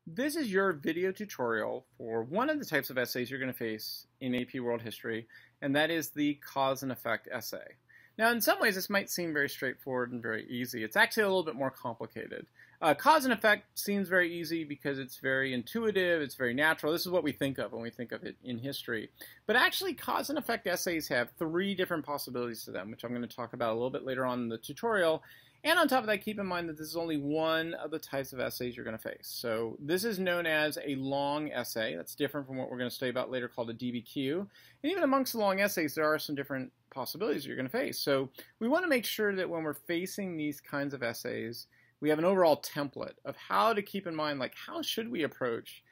This is your video tutorial for one of the types of essays you're going to face in AP World History, and that is the cause and effect essay. Now, in some ways, this might seem very straightforward and very easy. It's actually a little bit more complicated. Cause and effect seems very easy because it's very intuitive, it's very natural. This is what we think of when we think of it in history. But actually, cause and effect essays have three different possibilities to them, which I'm going to talk about a little bit later on in the tutorial. And on top of that, keep in mind that this is only one of the types of essays you're going to face. So this is known as a long essay. That's different from what we're going to study about later called a DBQ. And even amongst the long essays, there are some different possibilities you're going to face. So we want to make sure that when we're facing these kinds of essays, we have an overall template of how to keep in mind, like, how should we approach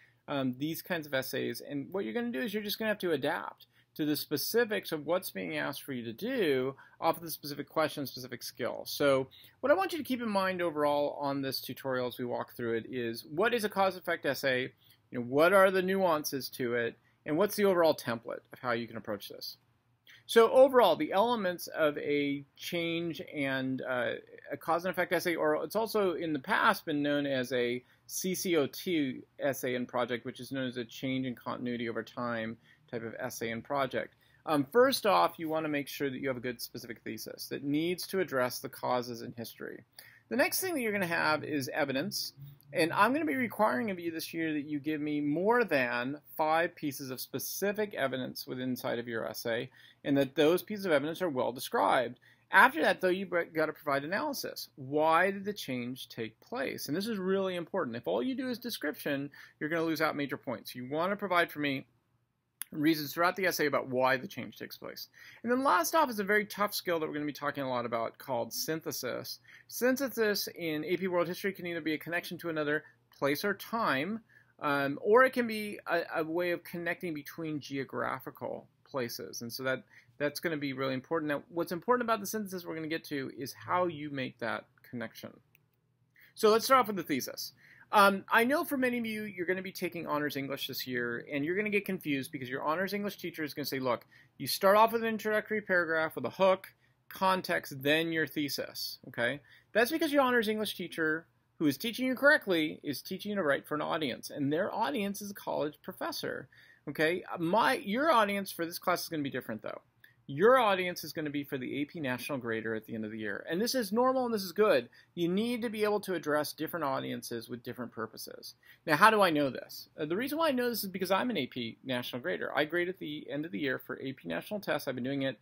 these kinds of essays. And what you're going to do is you're just going to have to adapt to the specifics of what's being asked for you to do off of the specific question, specific skill. So what I want you to keep in mind overall on this tutorial as we walk through it is, what is a cause-effect essay? What are the nuances to it? And what's the overall template of how you can approach this? So overall, the elements of a change and a cause and effect essay, or it's also in the past been known as a CCOT essay and project, which is known as a change in continuity over time type of essay and project. First off, you want to make sure that you have a good specific thesis that needs to address the causes in history. The next thing that you're going to have is evidence, and I'm going to be requiring of you this year that you give me more than 5 pieces of specific evidence within inside of your essay, and that those pieces of evidence are well described. After that, though, you've got to provide analysis. Why did the change take place? And this is really important. If all you do is description, you're going to lose out major points. You want to provide for me reasons throughout the essay about why the change takes place. And then last off is a very tough skill that we're going to be talking a lot about called synthesis. Synthesis in AP World History can either be a connection to another place or time, or it can be a way of connecting between geographical places. And so that's going to be really important. Now, what's important about the synthesis we're going to get to is how you make that connection. So let's start off with the thesis. I know for many of you, you're going to be taking Honors English this year, and you're going to get confused because your Honors English teacher is going to say, look, you start off with an introductory paragraph with a hook, context, then your thesis, okay? That's because your Honors English teacher, who is teaching you correctly, is teaching you to write for an audience, and their audience is a college professor, okay? Your audience for this class is going to be different, though. Your audience is going to be for the AP National Grader at the end of the year. And this is normal and this is good. You need to be able to address different audiences with different purposes. Now, how do I know this? The reason why I know this is because I'm an AP National Grader. I grade at the end of the year for AP National Tests. I've been doing it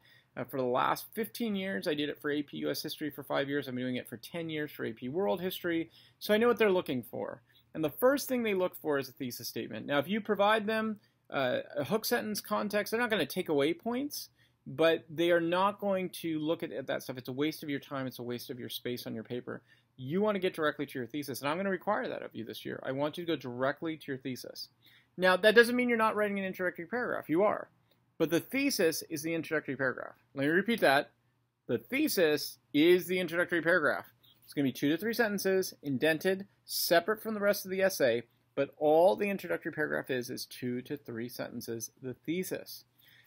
for the last 15 years. I did it for AP US History for 5 years. I've been doing it for 10 years for AP World History. So I know what they're looking for. And the first thing they look for is a thesis statement. Now, if you provide them a hook sentence context, they're not going to take away points, but they are not going to look at that stuff. It's a waste of your time. It's a waste of your space on your paper. You want to get directly to your thesis, and I'm going to require that of you this year. I want you to go directly to your thesis. Now, that doesn't mean you're not writing an introductory paragraph. You are. But the thesis is the introductory paragraph. Let me repeat that. The thesis is the introductory paragraph. It's going to be 2 to 3 sentences, indented, separate from the rest of the essay, but all the introductory paragraph is 2 to 3 sentences, the thesis.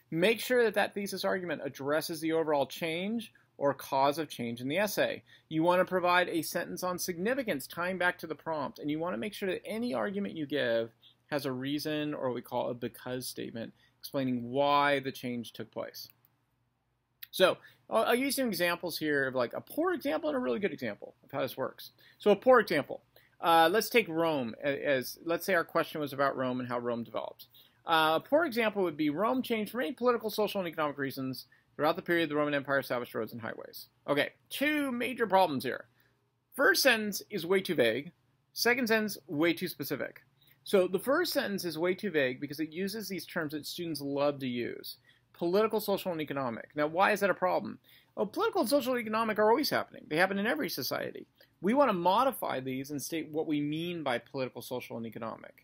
Make sure that that thesis argument addresses the overall change or cause of change in the essay. You want to provide a sentence on significance tying back to the prompt, and you want to make sure that any argument you give has a reason, or what we call a because statement, explaining why the change took place. So I'll use some examples here of like a poor example and a really good example of how this works. So a poor example, let's take Rome as, let's say our question was about Rome and how Rome developed. A poor example would be Rome changed for many political, social, and economic reasons throughout the period the Roman Empire established roads and highways. Okay, 2 major problems here. First sentence is way too vague. Second sentence, way too specific. So the first sentence is way too vague because it uses these terms that students love to use. Political, social, and economic. Now, why is that a problem? Well, political, social, and economic are always happening. They happen in every society. We want to modify these and state what we mean by political, social, and economic.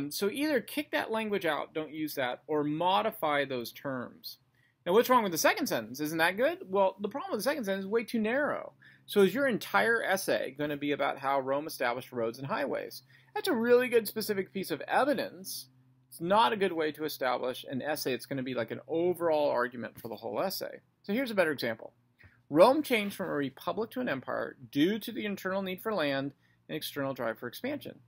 So either kick that language out, don't use that, or modify those terms. Now, what's wrong with the second sentence? Isn't that good? Well, the problem with the second sentence is way too narrow. So is your entire essay going to be about how Rome established roads and highways? That's a really good specific piece of evidence. It's not a good way to establish an essay. It's going to be like an overall argument for the whole essay. So here's a better example. Rome changed from a republic to an empire due to the internal need for land and external drive for expansion.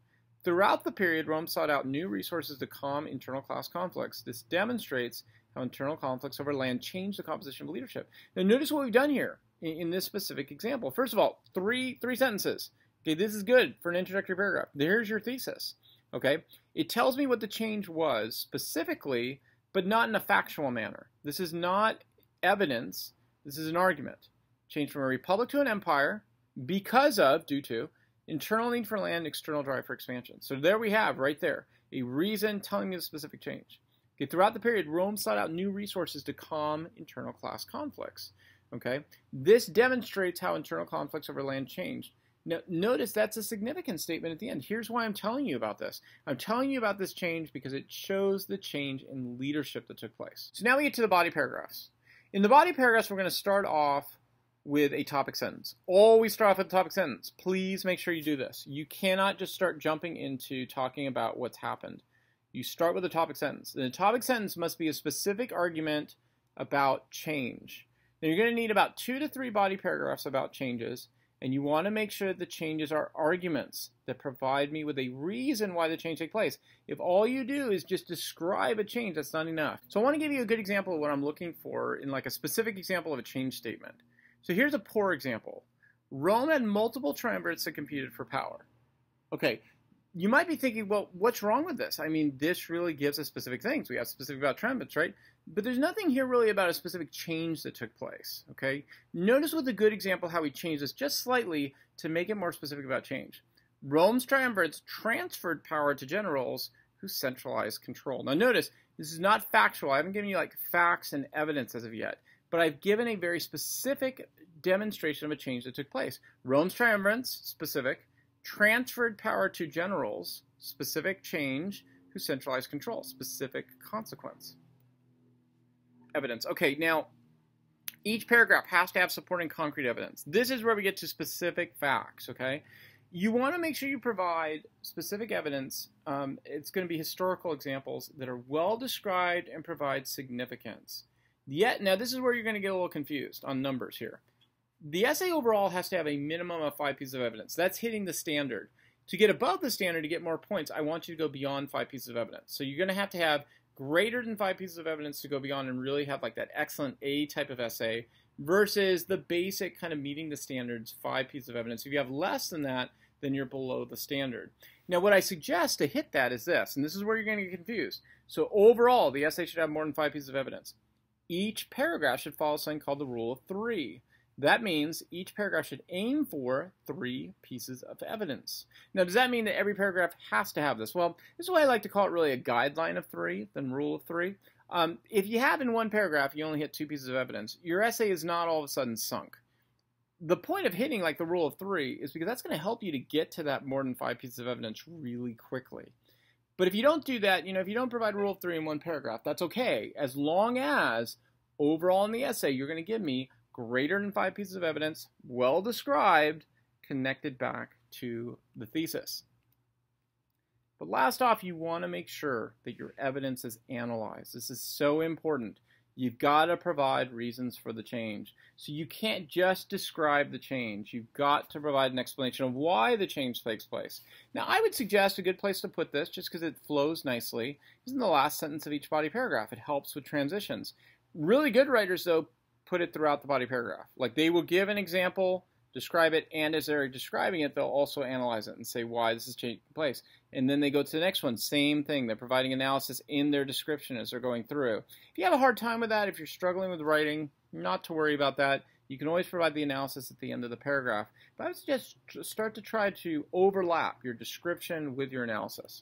Throughout the period, Rome sought out new resources to calm internal class conflicts. This demonstrates how internal conflicts over land change the composition of leadership. Now notice what we've done here in this specific example. First of all, three sentences. Okay, this is good for an introductory paragraph. There's your thesis. Okay, it tells me what the change was specifically, but not in a factual manner. This is not evidence. This is an argument. Change from a republic to an empire because of, due to, internal need for land, external drive for expansion. So there we have, right there, a reason telling me the specific change. Okay, throughout the period, Rome sought out new resources to calm internal class conflicts. Okay, this demonstrates how internal conflicts over land changed. Now, notice that's a significant statement at the end. Here's why I'm telling you about this. I'm telling you about this change because it shows the change in leadership that took place. So now we get to the body paragraphs. In the body paragraphs, we're going to start off with a topic sentence. Always start off with a topic sentence. Please make sure you do this. You cannot just start jumping into talking about what's happened. You start with a topic sentence. And the topic sentence must be a specific argument about change. Now, you're going to need about 2 to 3 body paragraphs about changes. And you want to make sure that the changes are arguments that provide me with a reason why the change took place. If all you do is just describe a change, that's not enough. So I want to give you a good example of what I'm looking for in like a specific example of a change statement. So here's a poor example. Rome had multiple triumvirates that competed for power. Okay, you might be thinking, well, what's wrong with this? I mean, this really gives us specific things. We have specific about triumvirates, right? But there's nothing here really about a specific change that took place, okay? Notice with a good example how we changed this just slightly to make it more specific about change. Rome's triumvirates transferred power to generals who centralized control. Now notice, this is not factual. I haven't given you like facts and evidence as of yet, but I've given a very specific demonstration of a change that took place. Rome's triumvirates, specific, transferred power to generals, specific change, who centralized control, specific consequence. Evidence. Okay, now each paragraph has to have supporting concrete evidence. This is where we get to specific facts, okay? You want to make sure you provide specific evidence. It's going to be historical examples that are well described and provide significance. Yet, now this is where you're going to get a little confused on numbers here. The essay overall has to have a minimum of 5 pieces of evidence. That's hitting the standard. To get above the standard, to get more points, I want you to go beyond 5 pieces of evidence. So you're going to have greater than 5 pieces of evidence to go beyond and really have like that excellent A type of essay versus the basic kind of meeting the standards 5 pieces of evidence. If you have less than that, then you're below the standard. Now what I suggest to hit that is this, and this is where you're going to get confused. So overall, the essay should have more than 5 pieces of evidence. Each paragraph should follow something called the rule of 3. That means each paragraph should aim for 3 pieces of evidence. Now, does that mean that every paragraph has to have this? Well, this is why I like to call it really a guideline of 3 than rule of 3. If you have in one paragraph, you only hit 2 pieces of evidence, your essay is not all of a sudden sunk. The point of hitting like the rule of 3 is because that's going to help you to get to that more than 5 pieces of evidence really quickly. But if you don't do that, if you don't provide rule of 3 in one paragraph, that's okay, as long as overall in the essay you're going to give me greater than 5 pieces of evidence, well described, connected back to the thesis. But last off, you want to make sure that your evidence is analyzed. This is so important. You've got to provide reasons for the change. So you can't just describe the change. You've got to provide an explanation of why the change takes place. Now, I would suggest a good place to put this, just because it flows nicely, is in the last sentence of each body paragraph. It helps with transitions. Really good writers, though, put it throughout the body paragraph. Like they will give an example, describe it, and as they're describing it, they'll also analyze it and say why this is taking place. And then they go to the next one, same thing. They're providing analysis in their description as they're going through. If you have a hard time with that, if you're struggling with writing, not to worry about that. You can always provide the analysis at the end of the paragraph. But I would suggest start to try to overlap your description with your analysis.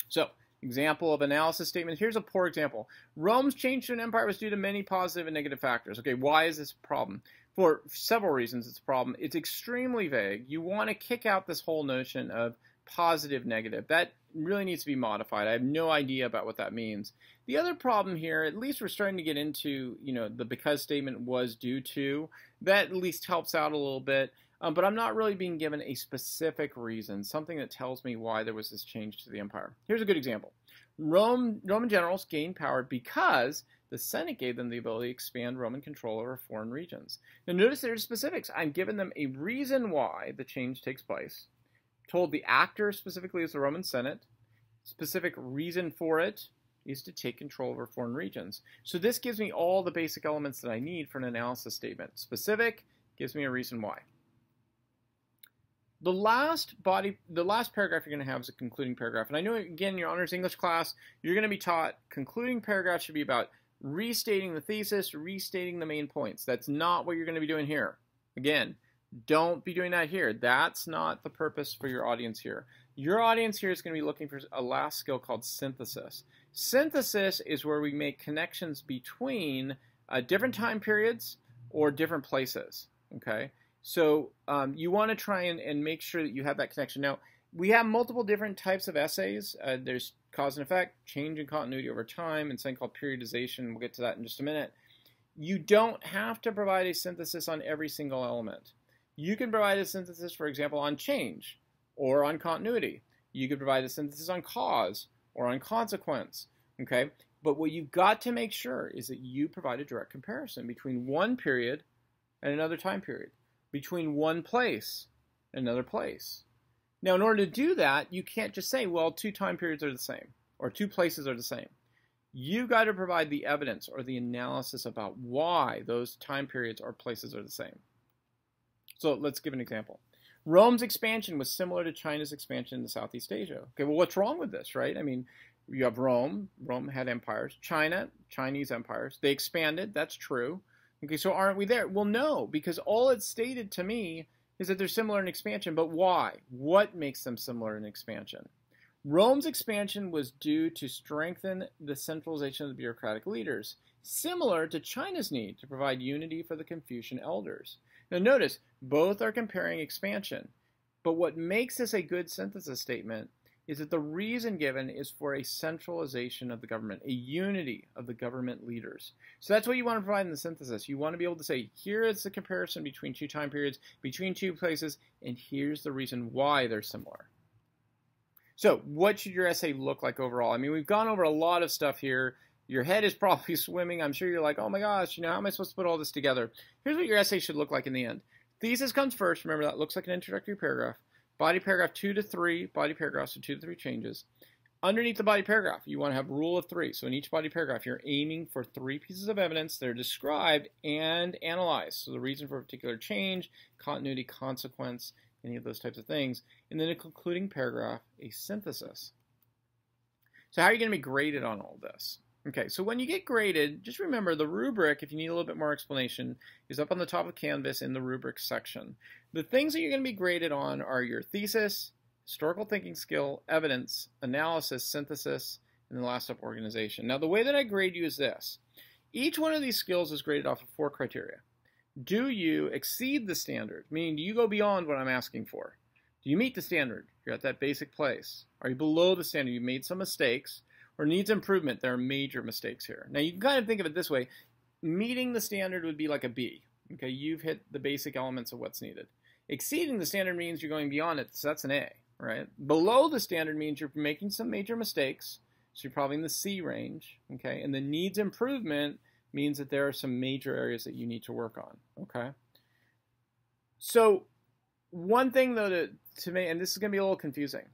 So, example of analysis statement. Here's a poor example. Rome's change to an empire was due to many positive and negative factors. Okay, why is this a problem? For several reasons it's a problem. It's extremely vague. You want to kick out this whole notion of positive, negative. That really needs to be modified. I have no idea about what that means. The other problem here, at least we're starting to get into, the because statement was due to. That at least helps out a little bit. But I'm not really being given a specific reason, something that tells me why there was this change to the empire. Here's a good example. Roman generals gained power because the Senate gave them the ability to expand Roman control over foreign regions. Now notice there's specifics. I'm giving them a reason why the change takes place. told the actor specifically is the Roman Senate. Specific reason for it is to take control over foreign regions. So this gives me all the basic elements that I need for an analysis statement. Specific gives me a reason why. The last paragraph you're going to have is a concluding paragraph. And I know, again, in your honors English class, you're going to be taught concluding paragraphs should be about restating the thesis, restating the main points. That's not what you're going to be doing here. Again, don't be doing that here. That's not the purpose for your audience here. Your audience here is going to be looking for a last skill called synthesis. Synthesis is where we make connections between different time periods or different places. Okay, so you want to try and make sure that you have that connection. Now, we have multiple different types of essays. There's cause and effect, change in continuity over time, and something called periodization. We'll get to that in just a minute. You don't have to provide a synthesis on every single element. You can provide a synthesis, for example, on change or on continuity. You could provide a synthesis on cause or on consequence, okay? But what you've got to make sure is that you provide a direct comparison between one period and another time period, between one place and another place. Now, in order to do that, you can't just say, well, two time periods are the same or two places are the same. You've got to provide the evidence or the analysis about why those time periods or places are the same. So let's give an example. Rome's expansion was similar to China's expansion into Southeast Asia. Okay, well, what's wrong with this, right? I mean, you have Rome. Rome had empires. China, Chinese empires. They expanded. That's true. Okay, so aren't we there? Well, no, because all it's stated to me is that they're similar in expansion, but why? What makes them similar in expansion? Rome's expansion was due to strengthen the centralization of the bureaucratic leaders, similar to China's need to provide unity for the Confucian elders. Now notice, both are comparing expansion, but what makes this a good synthesis statement is that the reason given is for a centralization of the government, a unity of the government leaders. So that's what you want to provide in the synthesis. You want to be able to say, here is the comparison between two time periods, between two places, and here's the reason why they're similar. So what should your essay look like overall? I mean, we've gone over a lot of stuff here. Your head is probably swimming. I'm sure you're like, oh my gosh, how am I supposed to put all this together? Here's what your essay should look like in the end. Thesis comes first. Remember, that looks like an introductory paragraph. Body paragraph 2 to 3, body paragraphs, so 2 to 3 changes. Underneath the body paragraph, you want to have rule of 3. So in each body paragraph, you're aiming for 3 pieces of evidence that are described and analyzed. So the reason for a particular change, continuity, consequence, any of those types of things. And then a concluding paragraph, a synthesis. So how are you going to be graded on all this? Okay, so when you get graded, just remember the rubric, if you need a little bit more explanation, is up on the top of Canvas in the rubric section. The things that you're going to be graded on are your thesis, historical thinking skill, evidence, analysis, synthesis, and then last up, organization. Now, the way that I grade you is this. Each one of these skills is graded off of 4 criteria. Do you exceed the standard? Meaning, do you go beyond what I'm asking for? Do you meet the standard? You're at that basic place. Are you below the standard? You made some mistakes. Or needs improvement. There are major mistakes here. Now, you can kind of think of it this way. Meeting the standard would be like a B. Okay, you've hit the basic elements of what's needed. Exceeding the standard means you're going beyond it, so that's an A, right? Below the standard means you're making some major mistakes, so you're probably in the C range, okay? And the needs improvement means that there are some major areas that you need to work on, okay? So, one thing, though, to me, and this is going to be a little confusing,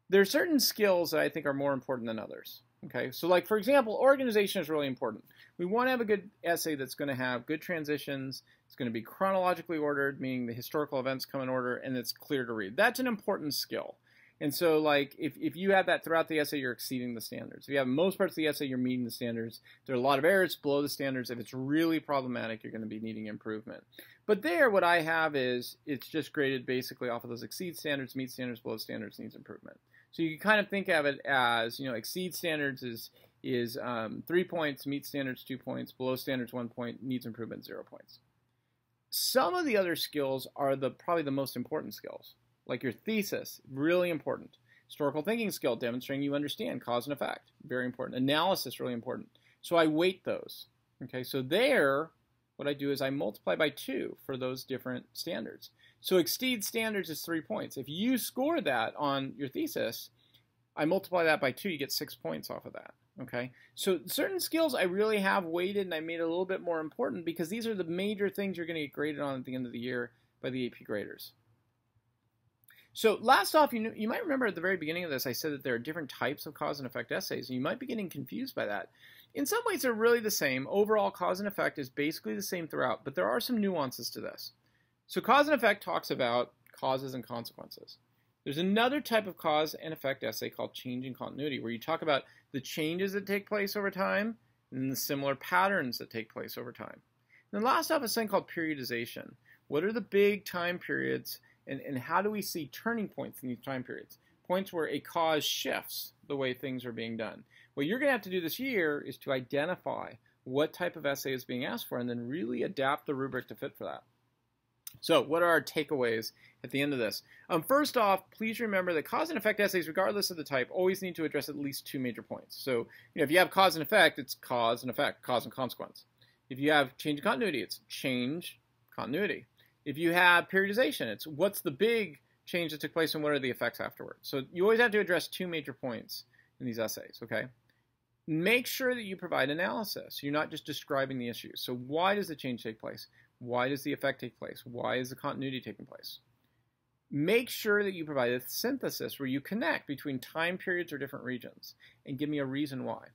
there are certain skills that I think are more important than others. Okay, so like for example, organization is really important. We want to have a good essay that's going to have good transitions. It's going to be chronologically ordered, meaning the historical events come in order, and it's clear to read. That's an important skill. And so like if you have that throughout the essay, you're exceeding the standards. If you have most parts of the essay, you're meeting the standards. There are a lot of errors below the standards. If it's really problematic, you're going to be needing improvement. But there, what I have is it's just graded basically off of those exceed standards, meet standards, below standards, needs improvement. So you can kind of think of it as, exceed standards is 3 points, meet standards 2 points, below standards 1 point, needs improvement 0 points. Some of the other skills are probably the most important skills, like your thesis, really important. Historical thinking skill, demonstrating you understand cause and effect, very important. Analysis, really important. So I weight those. Okay, so there, what I do is I multiply by 2 for those different standards. So exceed standards is 3 points. If you score that on your thesis, I multiply that by 2, you get 6 points off of that. Okay, so certain skills I really have weighted and I made it a little bit more important because these are the major things you're going to get graded on at the end of the year by the AP graders. So last off, you might remember at the very beginning of this, I said that there are different types of cause and effect essays, and you might be getting confused by that. In some ways, they're really the same. Overall, cause and effect is basically the same throughout, but there are some nuances to this. So cause and effect talks about causes and consequences. There's another type of cause and effect essay called change in continuity, where you talk about the changes that take place over time and the similar patterns that take place over time. And then last off is something called periodization. What are the big time periods, and how do we see turning points in these time periods? Points where a cause shifts the way things are being done. What you're going to have to do this year is to identify what type of essay is being asked for and then really adapt the rubric to fit for that. So what are our takeaways at the end of this? First off, please remember that cause and effect essays, regardless of the type, always need to address at least two major points. So if you have cause and effect, it's cause and effect, cause and consequence. If you have change in continuity, it's change, continuity. If you have periodization, it's what's the big change that took place and what are the effects afterwards. So you always have to address two major points in these essays, okay? Make sure that you provide analysis. You're not just describing the issues. So why does the change take place? Why does the effect take place? Why is the continuity taking place? Make sure that you provide a synthesis where you connect between time periods or different regions and give me a reason why.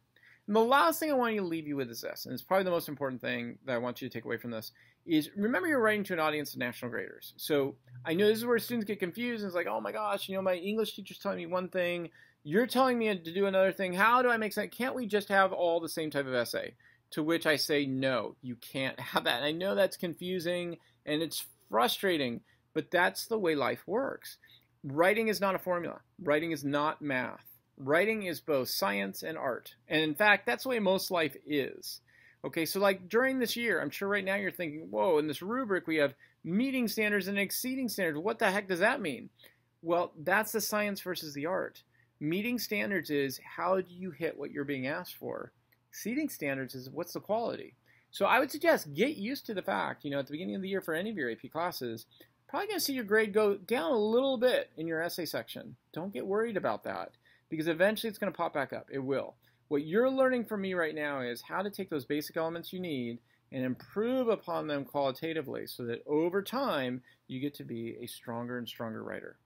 And the last thing I want to leave you with is this, and it's probably the most important thing that I want you to take away from this, is remember you're writing to an audience of national graders. So I know this is where students get confused, and it's like, oh my gosh, my English teacher's telling me one thing, you're telling me to do another thing, how do I make sense? Can't we just have all the same type of essay? To which I say, no, you can't have that. And I know that's confusing, and it's frustrating, but that's the way life works. Writing is not a formula. Writing is not math. Writing is both science and art. And in fact, that's the way most life is. Okay, so like during this year, I'm sure right now you're thinking, whoa, in this rubric we have meeting standards and exceeding standards. What the heck does that mean? Well, that's the science versus the art. Meeting standards is how do you hit what you're being asked for? Exceeding standards is what's the quality. So I would suggest get used to the fact, at the beginning of the year for any of your AP classes, probably going to see your grade go down a little bit in your essay section. Don't get worried about that, because eventually it's going to pop back up. It will. What you're learning from me right now is how to take those basic elements you need and improve upon them qualitatively so that over time you get to be a stronger and stronger writer.